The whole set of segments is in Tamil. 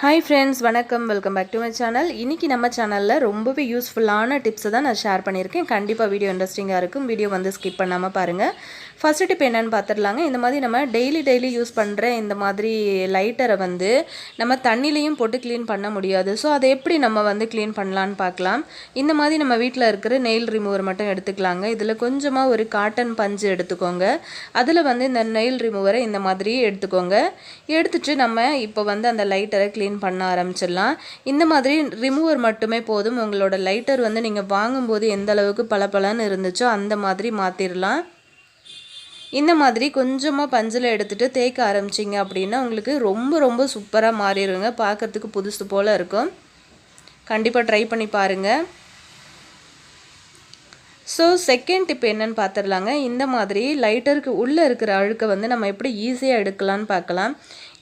Hi friends, வணக்கம். Welcome back to my channel. இன்னைக்கு நம்ம சேனல்ல ரொம்பவே யூஸ்ஃபுல்லான டிப்ஸ் தான் நான் ஷேர் பண்ணியிருக்கேன். கண்டிப்பாக வீடியோ இன்ட்ரெஸ்டிங்காக இருக்கும். வீடியோ வந்து ஸ்கிப் பண்ணாமல் பாருங்கள். ஃபர்ஸ்ட் டிப் என்னன்னு பார்த்துடலாங்க. இந்த மாதிரி நம்ம டெய்லி யூஸ் பண்ணுற இந்த மாதிரி லைட்டரை வந்து நம்ம தண்ணிலையும் போட்டு க்ளீன் பண்ண முடியாது. ஸோ அதை எப்படி நம்ம வந்து க்ளீன் பண்ணலான்னு பார்க்கலாம். இந்த மாதிரி நம்ம வீட்டில் இருக்கிற நெயில் ரிமூவர் மட்டும் எடுத்துக்கலாங்க. இதில் கொஞ்சமாக ஒரு காட்டன் பஞ்சு எடுத்துக்கோங்க. அதில் வந்து இந்த நெயில் ரிமூவரை இந்த மாதிரி எடுத்துக்கோங்க. எடுத்துட்டு நம்ம இப்போ வந்து அந்த லைட்டரை க்ளீன் பண்ண ஆரம்பிச்சிடலாம். இந்த மாதிரி ரிமூவர் மட்டுமே போதும். உங்களோட லைட்டர் வந்து நீங்கள் வாங்கும்போது எந்த அளவுக்கு பளபளன்னு இருந்துச்சோ அந்த மாதிரி மாற்றிடலாம். இந்த மாதிரி கொஞ்சமாக பஞ்சில் எடுத்துகிட்டு தேய்க்க ஆரம்பிச்சிங்க அப்படின்னா உங்களுக்கு ரொம்ப சூப்பராக மாறிடுங்க. பார்க்குறதுக்கு புதுசு போல் இருக்கும். கண்டிப்பாக ட்ரை பண்ணி பாருங்கள். ஸோ செகண்ட் டிப் என்னன்னு பார்த்துடலாங்க. இந்த மாதிரி லைட்டருக்கு உள்ளே இருக்கிற அழுக்கை வந்து நம்ம எப்படி ஈஸியாக எடுக்கலான்னு பார்க்கலாம்.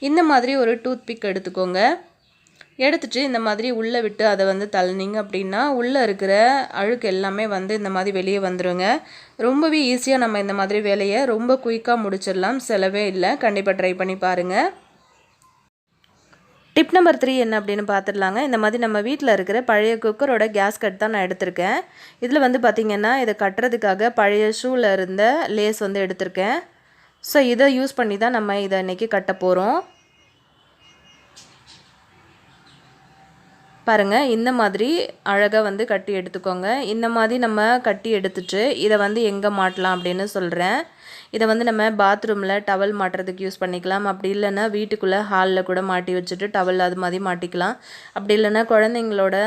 இந்த மாதிரி ஒரு டூத் பிக் எடுத்துக்கோங்க. எடுத்துட்டு இந்த மாதிரி உள்ளே விட்டு அதை வந்து தள்ளினீங்க அப்படின்னா உள்ளே இருக்கிற அழுக்கு எல்லாமே வந்து இந்த மாதிரி வெளியே வந்துடுங்க. ரொம்பவே ஈஸியாக நம்ம இந்த மாதிரி வேலையை ரொம்ப குயிக்காக முடிச்சிடலாம். செலவே இல்லை. கண்டிப்பாக ட்ரை பண்ணி பாருங்கள். டிப் நம்பர் 3 என்ன அப்படின்னு பார்த்துடலாங்க. இந்த மாதிரி நம்ம வீட்டில் இருக்கிற பழைய குக்கரோட கேஸ் கட் தான் நான் எடுத்திருக்கேன். இதில் வந்து பார்த்திங்கன்னா இதை கட்டுறதுக்காக பழைய ஷூவில் இருந்த லேஸ் வந்து எடுத்திருக்கேன். ஸோ இதை யூஸ் பண்ணி தான் நம்ம இதை இன்றைக்கி கட்ட போகிறோம். பாருங்கள், இந்த மாதிரி அழகாக வந்து கட்டி எடுத்துக்கோங்க. இந்த மாதிரி நம்ம கட்டி எடுத்துட்டு இதை வந்து எங்கே மாட்டலாம் அப்படின்னு சொல்கிறேன். இதை வந்து நம்ம பாத்ரூமில் டவல் மாட்டுறதுக்கு யூஸ் பண்ணிக்கலாம். அப்படி இல்லைன்னா வீட்டுக்குள்ளே ஹாலில் கூட மாட்டி வச்சுட்டு டவல் அது மாதிரி மாட்டிக்கலாம். அப்படி இல்லைன்னா குழந்தைங்களோட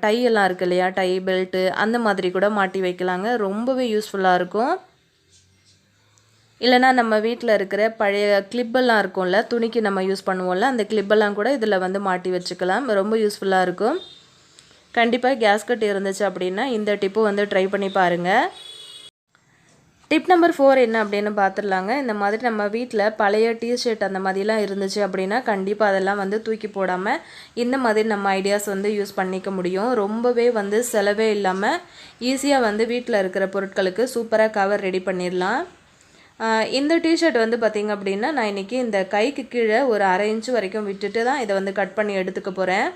டை எல்லாம் இருக்குது இல்லையா, டை பெல்ட்டு அந்த மாதிரி கூட மாட்டி வைக்கலாங்க. ரொம்பவே யூஸ்ஃபுல்லாக இருக்கும். இல்லைனா நம்ம வீட்டில் இருக்கிற பழைய கிளிப்பெல்லாம் இருக்கும்ல, துணிக்கு நம்ம யூஸ் பண்ணுவோம்ல, அந்த கிளிப்பெல்லாம் கூட இதில் வந்து மாட்டி வச்சுக்கலாம். ரொம்ப யூஸ்ஃபுல்லாக இருக்கும். கண்டிப்பாக கேஸ்கட் இருந்துச்சு அப்படின்னா இந்த டிப்பு வந்து ட்ரை பண்ணி பாருங்கள். டிப் நம்பர் 4 என்ன அப்படின்னு பார்த்துடலாங்க. இந்த மாதிரி நம்ம வீட்டில் பழைய டிஷர்ட் அந்த மாதிரிலாம் இருந்துச்சு அப்படின்னா கண்டிப்பாக அதெல்லாம் வந்து தூக்கி போடாமல் இந்த மாதிரி நம்ம ஐடியாஸ் வந்து யூஸ் பண்ணிக்க முடியும். ரொம்பவே வந்து செலவே இல்லாமல் ஈஸியாக வந்து வீட்டில் இருக்கிற பொருட்களுக்கு சூப்பராக கவர் ரெடி பண்ணிடலாம். இந்த டிஷர்ட் வந்து பார்த்திங்க அப்படின்னா நான் இன்றைக்கி இந்த கைக்கு கீழே ஒரு 1/2 இன்ச்சு வரைக்கும் விட்டுட்டு தான் இதை வந்து கட் பண்ணி எடுத்துக்க போகிறேன்.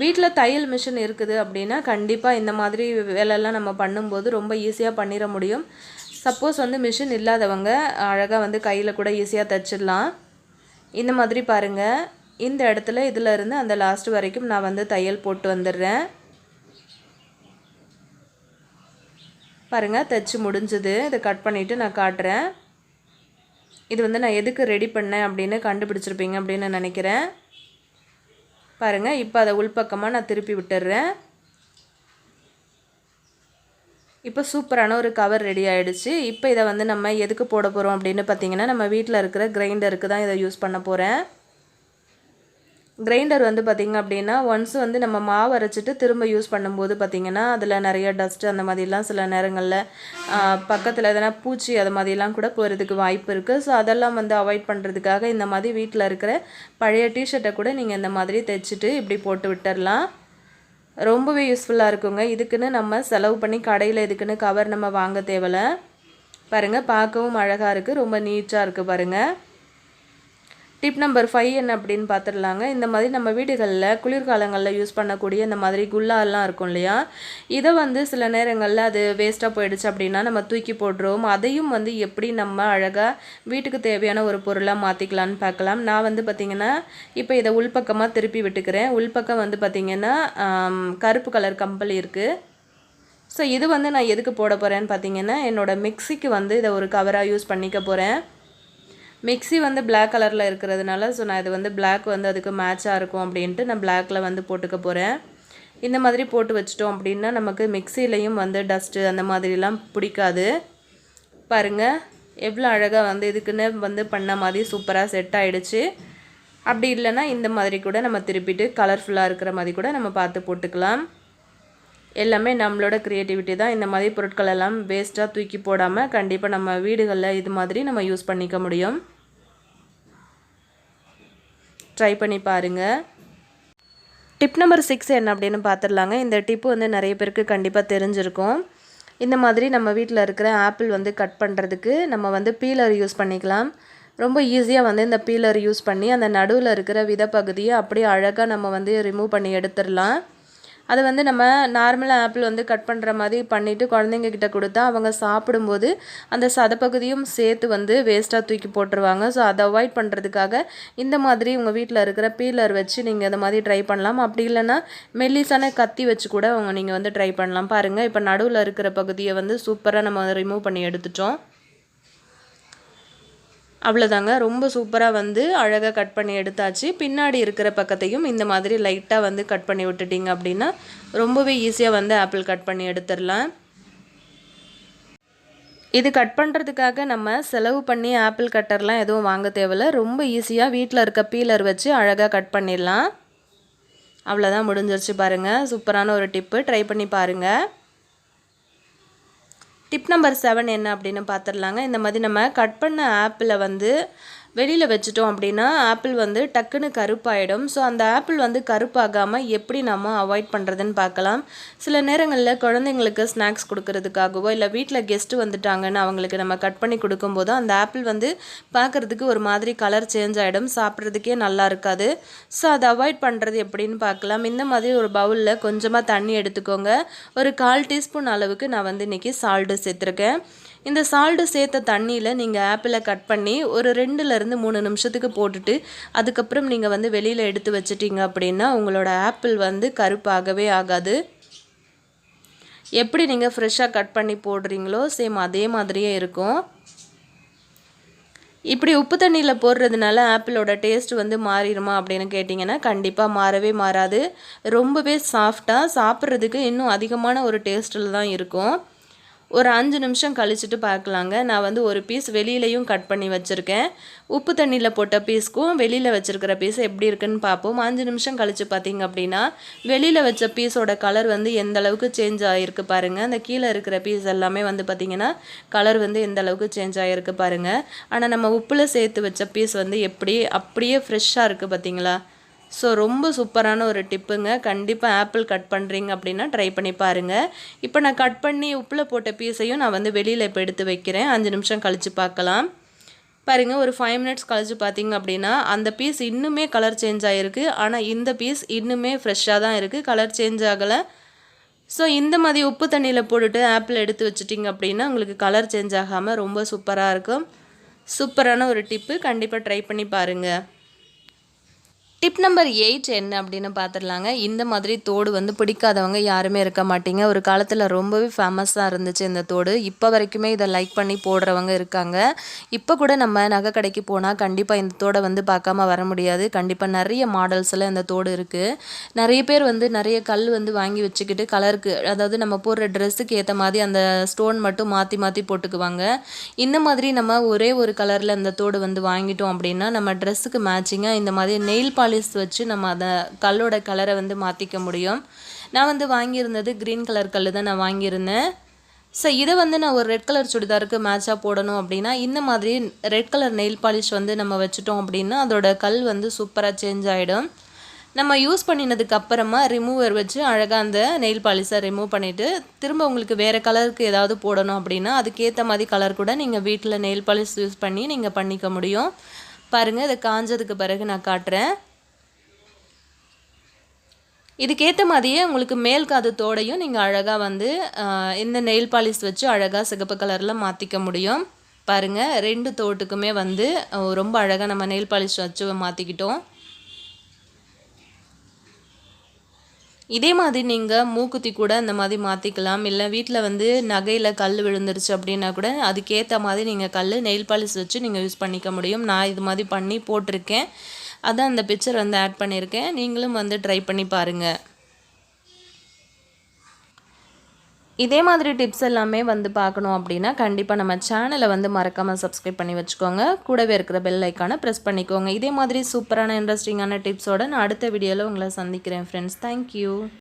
வீட்டில் தையல் மிஷின் இருக்குது அப்படின்னா கண்டிப்பாக இந்த மாதிரி வேலையெல்லாம் நம்ம பண்ணும்போது ரொம்ப ஈஸியாக பண்ணிட முடியும். சப்போஸ் வந்து மிஷின் இல்லாதவங்க அழகாக வந்து கையில் கூட ஈஸியாக தைச்சிடலாம். இந்த மாதிரி பாருங்கள், இந்த இடத்துல இதில் இருந்து அந்த லாஸ்ட் வரைக்கும் நான் வந்து தையல் போட்டு வந்துடுறேன். பாருங்கள், தைச்சி முடிஞ்சுது. இதை கட் பண்ணிவிட்டு நான் காட்டுறேன். இது வந்து நான் எதுக்கு ரெடி பண்ணேன் அப்படின்னு கண்டுபிடிச்சிருப்பீங்க அப்படின்னு நினைக்கிறேன். பாருங்கள், இப்போ அதை உள்பக்கமாக நான் திருப்பி விட்டுடுறேன். இப்போ சூப்பரான ஒரு கவர் ரெடி ஆகிடுச்சு. இப்போ இதை வந்து நம்ம எதுக்கு போட போகிறோம் அப்படின்னு பார்த்தீங்கன்னா நம்ம வீட்டில் இருக்கிற கிரைண்டருக்கு தான் இதை யூஸ் பண்ண போகிறேன். கிரைண்டர் வந்து பார்த்திங்க அப்படின்னா ஒன்ஸ் வந்து நம்ம மாவு அரைச்சிட்டு திரும்ப யூஸ் பண்ணும்போது பார்த்திங்கன்னா அதில் நிறைய டஸ்ட்டு அந்த மாதிரிலாம் சில நேரங்களில் பக்கத்தில் எதனா பூச்சி அது மாதிரிலாம் கூட போகிறதுக்கு வாய்ப்பு இருக்குது. ஸோ அதெல்லாம் வந்து அவாய்ட் பண்ணுறதுக்காக இந்த மாதிரி வீட்டில் இருக்கிற பழைய டிஷர்ட்டை கூட நீங்கள் இந்த மாதிரி தைச்சிட்டு இப்படி போட்டு விட்டுடலாம். ரொம்பவே யூஸ்ஃபுல்லாக இருக்குங்க. இதுக்குன்னு நம்ம செலவு பண்ணி கடையில் இதுக்குன்னு கவர் நம்ம வாங்க தேவையில்லை. பாருங்கள், பார்க்கவும் அழகாக இருக்குது. ரொம்ப நீட்டாக இருக்குது பாருங்கள். டிப் நம்பர் 5 என்ன அப்படின்னு பார்த்துடலாங்க. இந்த மாதிரி நம்ம வீடுகளில் குளிர்காலங்களில் யூஸ் பண்ணக்கூடிய இந்த மாதிரி குல்லாலாம் இருக்கும் இல்லையா, இதை வந்து சில நேரங்களில் அது வேஸ்ட்டாக போயிடுச்சு அப்படின்னா நம்ம தூக்கி போட்டுருவோம். அதையும் வந்து எப்படி நம்ம அழகாக வீட்டுக்கு தேவையான ஒரு பொருளாக மாற்றிக்கலான்னு பார்க்கலாம். நான் வந்து பார்த்திங்கன்னா இப்போ இதை உள்பக்கமாக திருப்பி விட்டுக்கிறேன். உள்பக்கம் வந்து பார்த்திங்கன்னா கருப்பு கலர் கம்பளி இருக்குது. ஸோ இது வந்து நான் எதுக்கு போட போகிறேன்னு பார்த்திங்கன்னா என்னோடய மிக்சிக்கு வந்து இதை ஒரு கவராக யூஸ் பண்ணிக்க போகிறேன். மிக்ஸி வந்து பிளாக் கலரில் இருக்கிறதுனால ஸோ நான் இது வந்து பிளாக் வந்து அதுக்கு மேட்சாக இருக்கும் அப்படின்ட்டு நான் பிளாக்கில் வந்து போட்டுக்க போகிறேன். இந்த மாதிரி போட்டு வச்சிட்டோம் அப்படின்னா நமக்கு மிக்சிலையும் வந்து டஸ்ட்டு அந்த மாதிரிலாம் பிடிக்காது. பாருங்கள், எவ்வளோ அழகாக வந்து இதுக்குன்னு வந்து பண்ண மாதிரி சூப்பராக செட் ஆகிடுச்சு. அப்படி இல்லைன்னா இந்த மாதிரி கூட நம்ம திருப்பிட்டு கலர்ஃபுல்லாக இருக்கிற மாதிரி கூட நம்ம பார்த்து போட்டுக்கலாம். எல்லாமே நம்மளோட க்ரியேட்டிவிட்டி தான். இந்த மாதிரி பொருட்களெல்லாம் வேஸ்ட்டாக தூக்கி போடாமல் கண்டிப்பாக நம்ம வீடுகளில் இது மாதிரி நம்ம யூஸ் பண்ணிக்க முடியும். ட்ரை பண்ணி பாருங்கள். டிப் நம்பர் 6 என்ன அப்படின்னு பார்த்துடலாங்க. இந்த டிப்பு வந்து நிறைய பேருக்கு கண்டிப்பாக தெரிஞ்சிருக்கும். இந்த மாதிரி நம்ம வீட்டில் இருக்கிற ஆப்பிள் வந்து கட் பண்ணுறதுக்கு நம்ம வந்து பீலர் யூஸ் பண்ணிக்கலாம். ரொம்ப ஈஸியாக வந்து இந்த பீலர் யூஸ் பண்ணி அந்த நடுவில் இருக்கிற விதை பகுதியை அப்படியே அழகாக நம்ம வந்து ரிமூவ் பண்ணி எடுத்துடலாம். அதை வந்து நம்ம நார்மலாக ஆப்பிள் வந்து கட் பண்ணுற மாதிரி பண்ணிவிட்டு குழந்தைங்க கிட்ட கொடுத்தா அவங்க சாப்பிடும்போது அந்த சதப்பகுதியும் சேர்த்து வந்து வேஸ்ட்டாக தூக்கி போட்டுருவாங்க. ஸோ அதை அவாய்ட் பண்ணுறதுக்காக இந்த மாதிரி உங்கள் வீட்டில் இருக்கிற பீலர் வச்சு நீங்கள் இந்த மாதிரி ட்ரை பண்ணலாம். அப்படி இல்லைன்னா மெல்லிசான கத்தி வச்சு கூட நீங்கள் வந்து ட்ரை பண்ணலாம். பாருங்கள், இப்போ நடுவில் இருக்கிற பகுதியை வந்து சூப்பராக நம்ம ரிமூவ் பண்ணி எடுத்துட்டோம். அவ்வளோதாங்க, ரொம்ப சூப்பராக வந்து அழகாக கட் பண்ணி எடுத்தாச்சு. பின்னாடி இருக்கிற பக்கத்தையும் இந்த மாதிரி லைட்டாக வந்து கட் பண்ணி விட்டுட்டிங்க அப்படின்னா ரொம்பவே ஈஸியாக வந்து ஆப்பிள் கட் பண்ணி எடுத்துடலாம். இது கட் பண்ணுறதுக்காக நம்ம செலவு பண்ணி ஆப்பிள் கட்டர்லாம் எதுவும் வாங்க தேவையில்ல. ரொம்ப ஈஸியாக வீட்டில் இருக்க பீலர் வச்சு அழகாக கட் பண்ணிடலாம். அவ்வளோதான், முடிஞ்சிருச்சு பாருங்கள். சூப்பரான ஒரு டிப்பு, ட்ரை பண்ணி பாருங்கள். டிப் நம்பர் 7 என்ன அப்படின்னு பார்த்துடலாங்க. இந்த மாதிரி நம்ம கட் பண்ண ஆப்பிளை வந்து வெளியில் வச்சுட்டோம் அப்படின்னா ஆப்பிள் வந்து டக்குன்னு கருப்பாயிடும். ஸோ அந்த ஆப்பிள் வந்து கருப்பாகாமல் எப்படி நம்ம அவாய்ட் பண்ணுறதுன்னு பார்க்கலாம். சில நேரங்களில் குழந்தைங்களுக்கு ஸ்நாக்ஸ் கொடுக்கறதுக்காகவோ இல்லை வீட்டில் கெஸ்ட்டு வந்துட்டாங்கன்னு அவங்களுக்கு நம்ம கட் பண்ணி கொடுக்கும்போது அந்த ஆப்பிள் வந்து பார்க்குறதுக்கு ஒரு மாதிரி கலர் சேஞ்ச் ஆகிடும், சாப்பிட்றதுக்கே நல்லா இருக்காது. ஸோ அதை அவாய்ட் பண்ணுறது எப்படின்னு பார்க்கலாம். இந்த மாதிரி ஒரு பவுலில் கொஞ்சமாக தண்ணி எடுத்துக்கோங்க. ஒரு 1/4 டீஸ்பூன் அளவுக்கு நான் வந்து இன்றைக்கி சால்ட்டு சேர்த்துருக்கேன். இந்த சால்ட்டு சேர்த்த தண்ணியில் நீங்கள் ஆப்பிளை கட் பண்ணி ஒரு 2லேருந்து 3 நிமிஷத்துக்கு போட்டுட்டு அதுக்கப்புறம் நீங்கள் வந்து வெளியில் எடுத்து வச்சிட்டிங்க அப்படின்னா உங்களோட ஆப்பிள் வந்து கருப்பாகவே ஆகாது. எப்படி நீங்கள் ஃப்ரெஷ்ஷாக கட் பண்ணி போடுறீங்களோ சேம் அதே மாதிரியே இருக்கும். இப்படி உப்பு தண்ணியில் போடுறதுனால ஆப்பிளோட டேஸ்ட் வந்து மாறிடுமா அப்படின்னு கேட்டிங்கன்னா கண்டிப்பாக மாறவே மாறாது. ரொம்பவே சாஃப்டாக சாப்பிட்றதுக்கு இன்னும் அதிகமான ஒரு டேஸ்ட்டில் தான் இருக்கும். ஒரு 5 நிமிஷம் கழிச்சுட்டு பார்க்கலாங்க. நான் வந்து ஒரு பீஸ் வெளியிலையும் கட் பண்ணி வச்சுருக்கேன். உப்பு தண்ணியில் போட்ட பீஸ்க்கும் வெளியில் வச்சுருக்கிற பீஸ் எப்படி இருக்குன்னு பார்ப்போம். 5 நிமிஷம் கழித்து பார்த்திங்க அப்படின்னா வெளியில் வச்ச பீஸோட கலர் வந்து எந்த அளவுக்கு சேஞ்ச் ஆகிருக்கு பாருங்கள். அந்த கீழே இருக்கிற பீஸ் எல்லாமே வந்து பார்த்திங்கன்னா கலர் வந்து எந்த அளவுக்கு சேஞ்ச் ஆகிருக்கு பாருங்கள். ஆனால் நம்ம உப்பில் சேர்த்து வச்ச பீஸ் வந்து அப்படியே ஃப்ரெஷ்ஷாக இருக்குது பார்த்திங்களா. ஸோ ரொம்ப சூப்பரான ஒரு டிப்புங்க. கண்டிப்பாக ஆப்பிள் கட் பண்ணுறீங்க அப்படின்னா ட்ரை பண்ணி பாருங்கள். இப்போ நான் கட் பண்ணி உப்பில் போட்ட பீஸையும் நான் வந்து வெளியில் இப்போ எடுத்து வைக்கிறேன். 5 நிமிஷம் கழித்து பார்க்கலாம். பாருங்கள், ஒரு 5 மினிட்ஸ் கழித்து பார்த்திங்க அப்படின்னா அந்த பீஸ் இன்னுமே கலர் சேஞ்ச் ஆகிருக்கு. ஆனால் இந்த பீஸ் இன்னுமே ஃப்ரெஷ்ஷாக தான் இருக்குது, கலர் சேஞ்ச் ஆகலை. ஸோ இந்த மாதிரி உப்பு தண்ணியில் போட்டுட்டு ஆப்பிள் எடுத்து வச்சிட்டிங்க அப்படின்னா உங்களுக்கு கலர் சேஞ்ச் ஆகாமல் ரொம்ப சூப்பராக இருக்கும். சூப்பரான ஒரு டிப்பு, கண்டிப்பாக ட்ரை பண்ணி பாருங்கள். டிப் நம்பர் 8 என்ன அப்படின்னு பார்த்துடலாங்க. இந்த மாதிரி தோடு வந்து பிடிக்காதவங்க யாருமே இருக்க மாட்டீங்க. ஒரு காலத்தில் ரொம்பவே ஃபேமஸாக இருந்துச்சு இந்த தோடு. இப்போ வரைக்குமே இதை லைக் பண்ணி போடுறவங்க இருக்காங்க. இப்போ கூட நம்ம நகை கடைக்கு போனால் கண்டிப்பாக இந்த தோடை வந்து பார்க்காம வர முடியாது. கண்டிப்பாக நிறைய மாடல்ஸில் இந்த தோடு இருக்குது. நிறைய பேர் வந்து நிறைய கல் வந்து வாங்கி வச்சுக்கிட்டு கலருக்கு, அதாவது நம்ம போடுற ட்ரெஸ்ஸுக்கு ஏற்ற மாதிரி அந்த ஸ்டோன் மட்டும் மாற்றி மாற்றி போட்டுக்குவாங்க. இந்த மாதிரி நம்ம ஒரே ஒரு கலரில் இந்த தோடு வந்து வாங்கிட்டோம் அப்படின்னா நம்ம ட்ரெஸ்ஸுக்கு மேட்சிங்காக இந்த மாதிரி நெயில் பாலிஷ் வச்சு நம்ம அதை கல்லோட கலரை வந்து மாற்றிக்க முடியும். நான் வந்து வாங்கியிருந்தது க்ரீன் கலர் கல் தான் நான் வாங்கியிருந்தேன். ஸோ இதை வந்து நான் ஒரு ரெட் கலர் சுடிதாருக்கு மேட்சாக போடணும் அப்படின்னா இந்த மாதிரி ரெட் கலர் நெயில் பாலிஷ் வந்து நம்ம வச்சுட்டோம் அப்படின்னா அதோட கல் வந்து சூப்பராக சேஞ்ச் ஆகிடும். நம்ம யூஸ் பண்ணினதுக்கு அப்புறமா ரிமூவர் வச்சு அழகாக அந்த நெயில் பாலிஷை ரிமூவ் பண்ணிவிட்டு திரும்ப உங்களுக்கு வேறு கலருக்கு ஏதாவது போடணும் அப்படின்னா அதுக்கேற்ற மாதிரி கலர் கூட நீங்கள் வீட்டில் நெயில் பாலிஷ் யூஸ் பண்ணி நீங்கள் பண்ணிக்க முடியும். பாருங்கள், இதை காஞ்சதுக்கு பிறகு நான் காட்டுறேன். இதுக்கேற்ற மாதிரியே உங்களுக்கு மேல் காது தோடையும் நீங்கள் அழகாக வந்து இந்த நெயில் பாலிஷ் வச்சு அழகாக சிகப்பு கலரில் மாற்றிக்க முடியும். பாருங்கள், 2 தோட்டுக்குமே வந்து ரொம்ப அழகாக நம்ம நெயில் பாலிஷ் வச்சு மாற்றிக்கிட்டோம். இதே மாதிரி நீங்கள் மூக்குத்தி கூட இந்த மாதிரி மாற்றிக்கலாம். இல்லை வீட்டில் வந்து நகையில் கல் விழுந்துருச்சு அப்படின்னா கூட அதுக்கேற்ற மாதிரி நீங்கள் கல் நெயில் பாலிஷ் வச்சு நீங்கள் யூஸ் பண்ணிக்க முடியும். நான் இது மாதிரி பண்ணி போட்டிருக்கேன், அதான் அந்த பிக்சர் வந்து ஆட் பண்ணியிருக்கேன். நீங்களும் வந்து ட்ரை பண்ணி பாருங்கள். இதே மாதிரி டிப்ஸ் எல்லாமே வந்து பார்க்கணும் அப்படின்னா கண்டிப்பாக நம்ம சேனலை வந்து மறக்காமல் சப்ஸ்கிரைப் பண்ணி வச்சுக்கோங்க. கூடவே இருக்கிற பெல் ஐக்கானை ப்ரெஸ் பண்ணிக்கோங்க. இதே மாதிரி சூப்பரான இன்ட்ரெஸ்டிங்கான டிப்ஸோடு நான் அடுத்த வீடியோவில் உங்களை சந்திக்கிறேன் ஃப்ரெண்ட்ஸ். தேங்க்யூ.